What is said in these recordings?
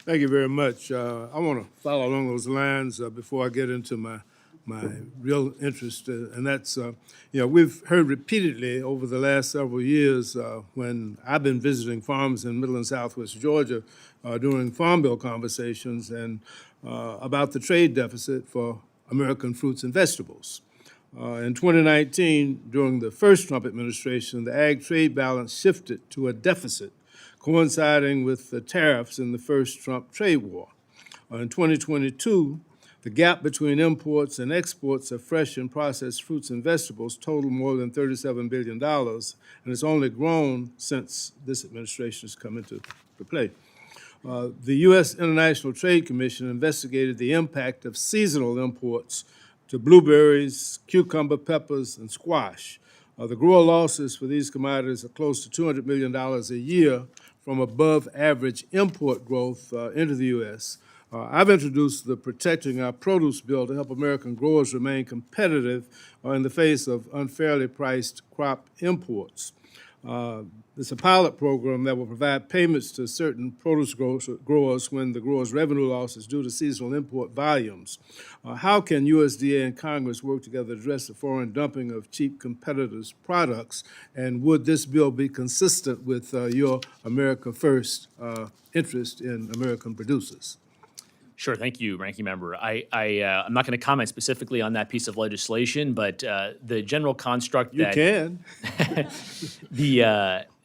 Thank you very much. I want to follow along those lines before I get into my real interest, and that's we've heard repeatedly over the last several years when I've been visiting farms in Middle and Southwest Georgia during Farm Bill conversations and about the trade deficit for American fruits and vegetables. In 2019, during the first Trump administration, the ag trade balance shifted to a deficit, coinciding with the tariffs in the first Trump trade war. In 2022, the gap between imports and exports of fresh and processed fruits and vegetables totaled more than $37 billion, and it's only grown since this administration has come into play. The U.S. International Trade Commission investigated the impact of seasonal imports to blueberries, cucumber, peppers, and squash. The grower losses for these commodities are close to $200 million a year from above average import growth into the U.S. I've introduced the Protecting Our Produce Bill to help American growers remain competitive in the face of unfairly priced crop imports. It's a pilot program that will provide payments to certain produce growers when the growers' revenue loss is due to seasonal import volumes. How can USDA and Congress work together to address the foreign dumping of cheap competitors' products? And would this bill be consistent with your America First interest in American producers? Sure, thank you, Ranking Member. I'm not going to comment specifically on that piece of legislation, but the general construct You can.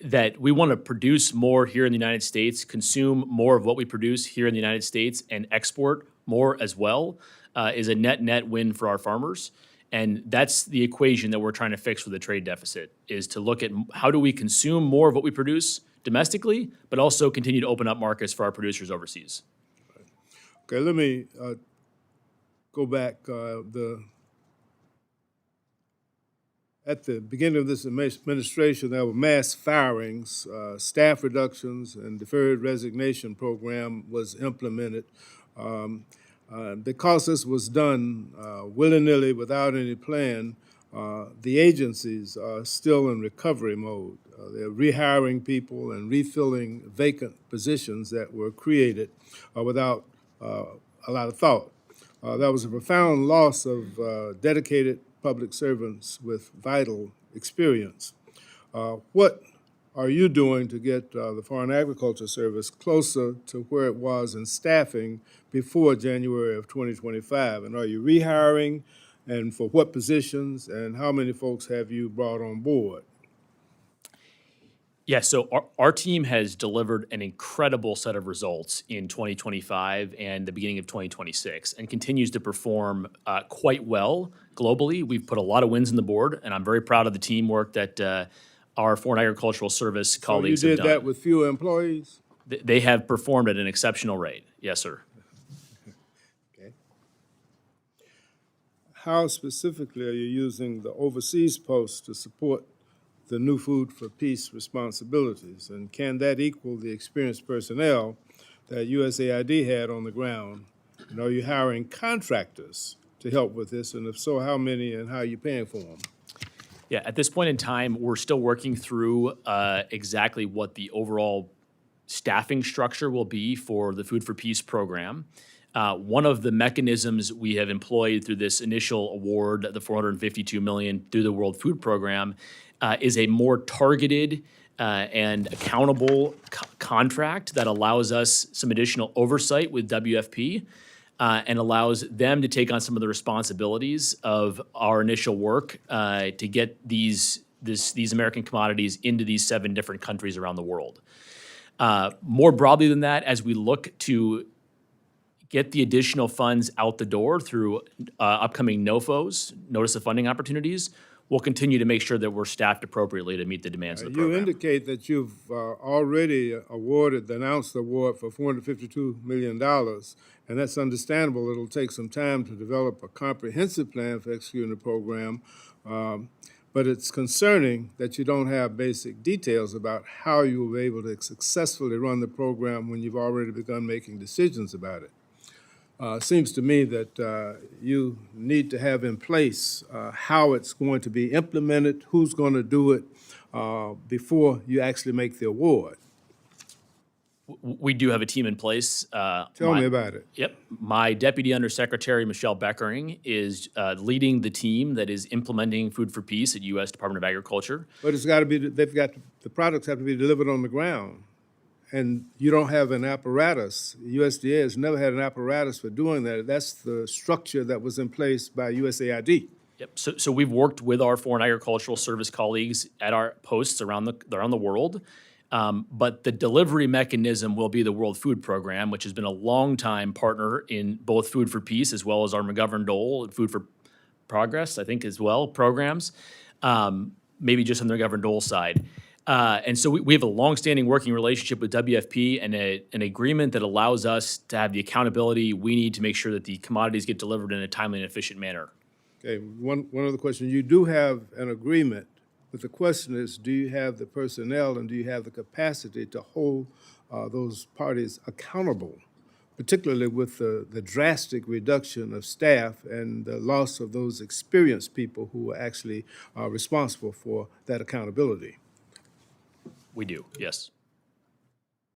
That we want to produce more here in the United States, consume more of what we produce here in the United States, and export more as well is a net win for our farmers. And that's the equation that we're trying to fix with the trade deficit, is to look at how do we consume more of what we produce domestically, but also continue to open up markets for our producers overseas. Okay, let me go back. At the beginning of this administration, there were mass firings, staff reductions, and deferred resignation program was implemented. Because this was done willy-nilly without any plan, the agencies are still in recovery mode. They're rehiring people and refilling vacant positions that were created without a lot of thought. That was a profound loss of dedicated public servants with vital experience. What are you doing to get the Foreign Agriculture Service closer to where it was in staffing before January of 2025? And are you rehiring, and for what positions, and how many folks have you brought on board? Yeah, so our team has delivered an incredible set of results in 2025 and the beginning of 2026 and continues to perform quite well globally. We've put a lot of wins on the board, and I'm very proud of the teamwork that our Foreign Agricultural Service colleagues have done. So you did that with fewer employees? They have performed at an exceptional rate. Yes, sir. Okay. How specifically are you using the overseas post to support the new Food for Peace responsibilities? And can that equal the experienced personnel that USAID had on the ground? And are you hiring contractors to help with this? And if so, how many and how are you paying for them? Yeah, at this point in time, we're still working through exactly what the overall staffing structure will be for the Food for Peace program. One of the mechanisms we have employed through this initial award, the $452 million through the World Food Program, is a more targeted and accountable contract that allows us some additional oversight with WFP and allows them to take on some of the responsibilities of our initial work to get these American commodities into these 7 different countries around the world. More broadly than that, as we look to get the additional funds out the door through upcoming NOFOs, Notice of Funding Opportunities, we'll continue to make sure that we're staffed appropriately to meet the demands of the program. You indicate that you've already announced the award for $452 million, and that's understandable. It'll take some time to develop a comprehensive plan for executing the program, but it's concerning that you don't have basic details about how you will be able to successfully run the program when you've already begun making decisions about it. Seems to me that you need to have in place how it's going to be implemented, who's going to do it before you actually make the award. We do have a team in place. Tell me about it. Yep. My Deputy Undersecretary, Michelle Beckering, is leading the team that is implementing Food for Peace at U.S. Department of Agriculture. But it's got to be, the products have to be delivered on the ground. And you don't have an apparatus. USDA has never had an apparatus for doing that. That's the structure that was in place by USAID. Yep. So we've worked with our Foreign Agricultural Service colleagues at our posts around the world. But the delivery mechanism will be the World Food Program, which has been a long-time partner in both Food for Peace as well as our McGovern-Dole and Food for Progress, I think, as well, programs, maybe just on the McGovern-Dole side. And so we have a long-standing working relationship with WFP and an agreement that allows us to have the accountability we need to make sure that the commodities get delivered in a timely and efficient manner. Okay, one other question. You do have an agreement, but the question is, do you have the personnel and do you have the capacity to hold those parties accountable, particularly with the drastic reduction of staff and the loss of those experienced people who are actually responsible for that accountability? We do, yes.